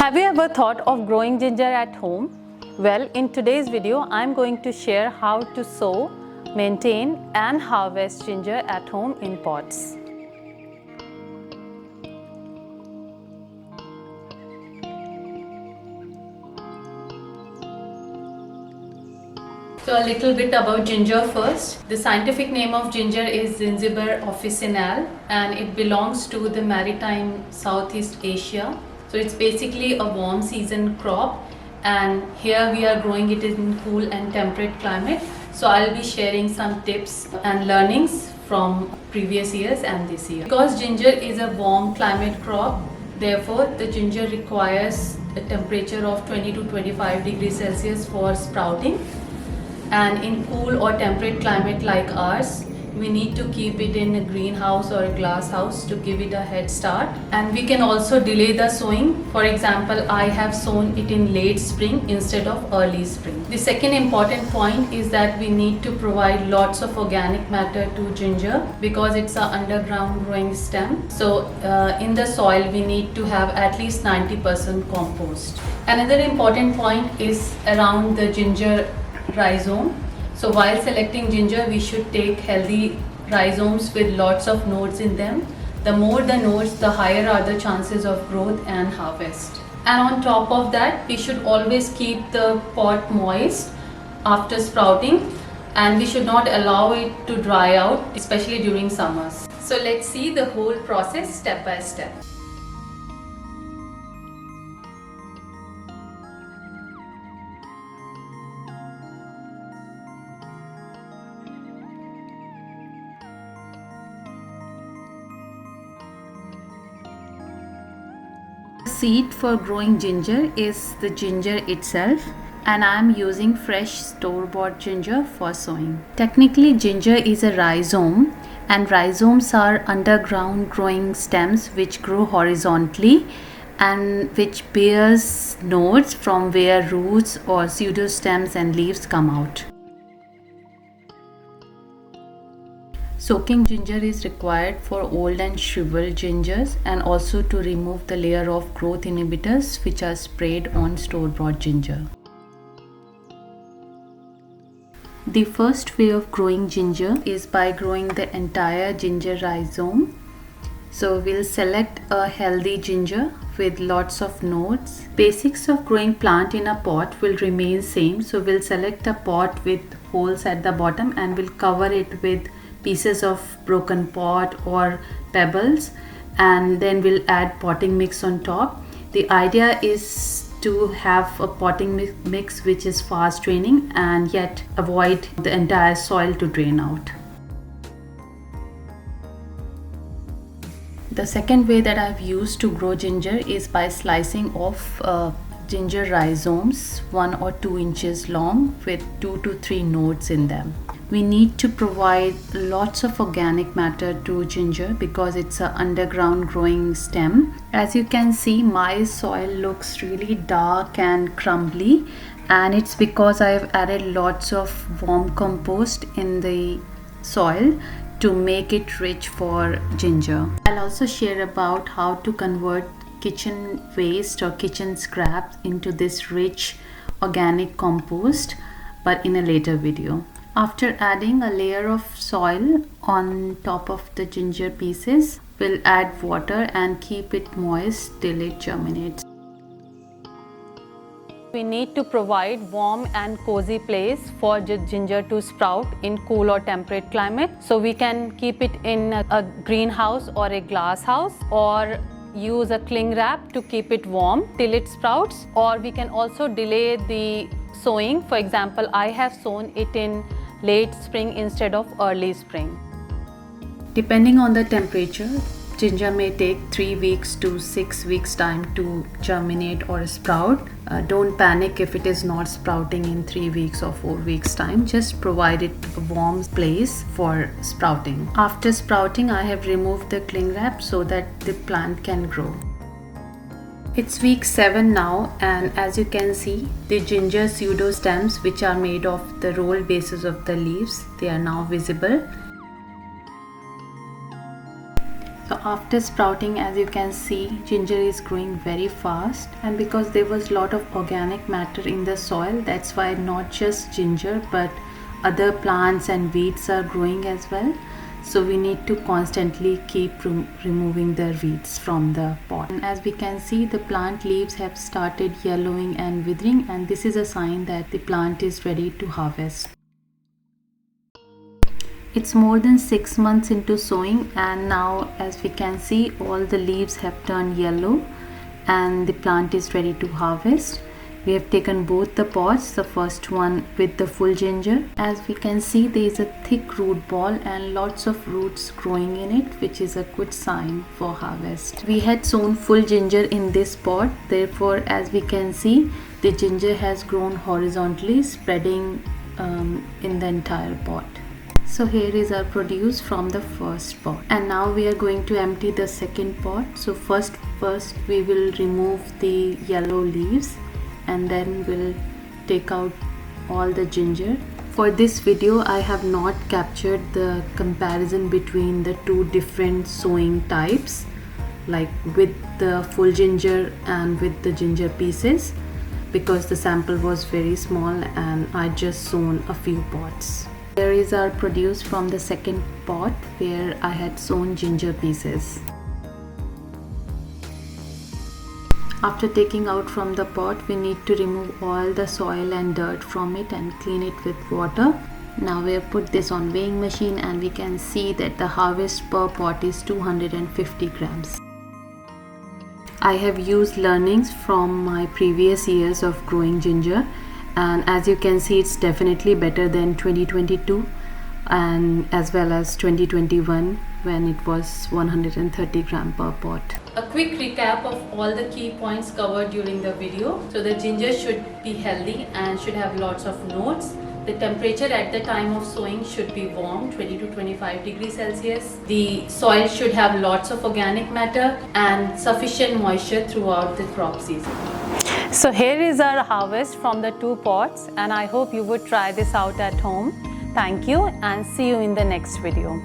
Have you ever thought of growing ginger at home? Well, in today's video, I'm going to share how to sow, maintain and harvest ginger at home in pots. So a little bit about ginger first. The scientific name of ginger is Zingiber officinale and it belongs to the maritime Southeast Asia. So it's basically a warm season crop and here we are growing it in cool and temperate climate. So I'll be sharing some tips and learnings from previous years and this year. Because ginger is a warm climate crop, therefore the ginger requires a temperature of 20 to 25 degrees Celsius for sprouting. And in cool or temperate climate like ours, we need to keep it in a greenhouse or a glass house to give it a head start. And we can also delay the sowing. For example, I have sown it in late spring instead of early spring. The second important point is that we need to provide lots of organic matter to ginger because it's an underground growing stem. So in the soil, we need to have at least 90% compost. Another important point is around the ginger rhizome. So while selecting ginger, we should take healthy rhizomes with lots of nodes in them. The more the nodes, the higher are the chances of growth and harvest. And on top of that, we should always keep the pot moist after sprouting and we should not allow it to dry out, especially during summers. So let's see the whole process step by step. Seed for growing ginger is the ginger itself and I am using fresh store-bought ginger for sowing. Technically, ginger is a rhizome and rhizomes are underground growing stems which grow horizontally and which bears nodes from where roots or pseudostems and leaves come out. Soaking ginger is required for old and shriveled gingers and also to remove the layer of growth inhibitors which are sprayed on store-bought ginger. The first way of growing ginger is by growing the entire ginger rhizome. So we'll select a healthy ginger with lots of nodes. Basics of growing plant in a pot will remain same. So we'll select a pot with holes at the bottom and we'll cover it with pieces of broken pot or pebbles and then we'll add potting mix on top. The idea is to have a potting mix which is fast draining and yet avoid the entire soil to drain out. The second way that I've used to grow ginger is by slicing off ginger rhizomes 1 or 2 inches long with 2 to 3 nodes in them. We need to provide lots of organic matter to ginger because it's an underground growing stem. As you can see, my soil looks really dark and crumbly and it's because I've added lots of warm compost in the soil to make it rich for ginger. I'll also share about how to convert kitchen waste or kitchen scraps into this rich organic compost, but in a later video. After adding a layer of soil on top of the ginger pieces, we'll add water and keep it moist till it germinates. We need to provide warm and cozy place for ginger to sprout in cool or temperate climate. So we can keep it in a greenhouse or a glass house or use a cling wrap to keep it warm till it sprouts, or we can also delay the sowing. For example, I have sown it in late spring instead of early spring. Depending on the temperature, ginger may take 3 weeks to 6 weeks time to germinate or sprout. Don't panic if it is not sprouting in 3 weeks or 4 weeks time. Just provide it a warm place for sprouting. After sprouting, I have removed the cling wrap so that the plant can grow. It's week 7 now and as you can see, the ginger pseudostems which are made of the rolled bases of the leaves, they are now visible. After sprouting, as you can see, ginger is growing very fast, and because there was a lot of organic matter in the soil, that's why not just ginger but other plants and weeds are growing as well. So we need to constantly keep removing the weeds from the pot. And as we can see, the plant leaves have started yellowing and withering, and this is a sign that the plant is ready to harvest. It's more than 6 months into sowing, and now as we can see, all the leaves have turned yellow and the plant is ready to harvest. We have taken both the pots, the first one with the full ginger. As we can see, there is a thick root ball and lots of roots growing in it, which is a good sign for harvest. We had sown full ginger in this pot, therefore as we can see, the ginger has grown horizontally, spreading in the entire pot. So here is our produce from the first pot, and now we are going to empty the second pot. So first we will remove the yellow leaves, and then we'll take out all the ginger. For this video, I have not captured the comparison between the two different sowing types, like with the full ginger and with the ginger pieces, because the sample was very small and I just sown a few pots. Here is our produce from the second pot where I had sown ginger pieces. After taking out from the pot, we need to remove all the soil and dirt from it and clean it with water. Now we have put this on weighing machine, and we can see that the harvest per pot is 250 grams. I have used learnings from my previous years of growing ginger, and as you can see, it's definitely better than 2022 and as well as 2021 when it was 130 gram per pot. A quick recap of all the key points covered during the video. So the ginger should be healthy and should have lots of notes. The temperature at the time of sowing should be warm, 20 to 25 degrees Celsius. The soil should have lots of organic matter and sufficient moisture throughout the crop season. So here is our harvest from the two pots, and I hope you would try this out at home. Thank you and see you in the next video.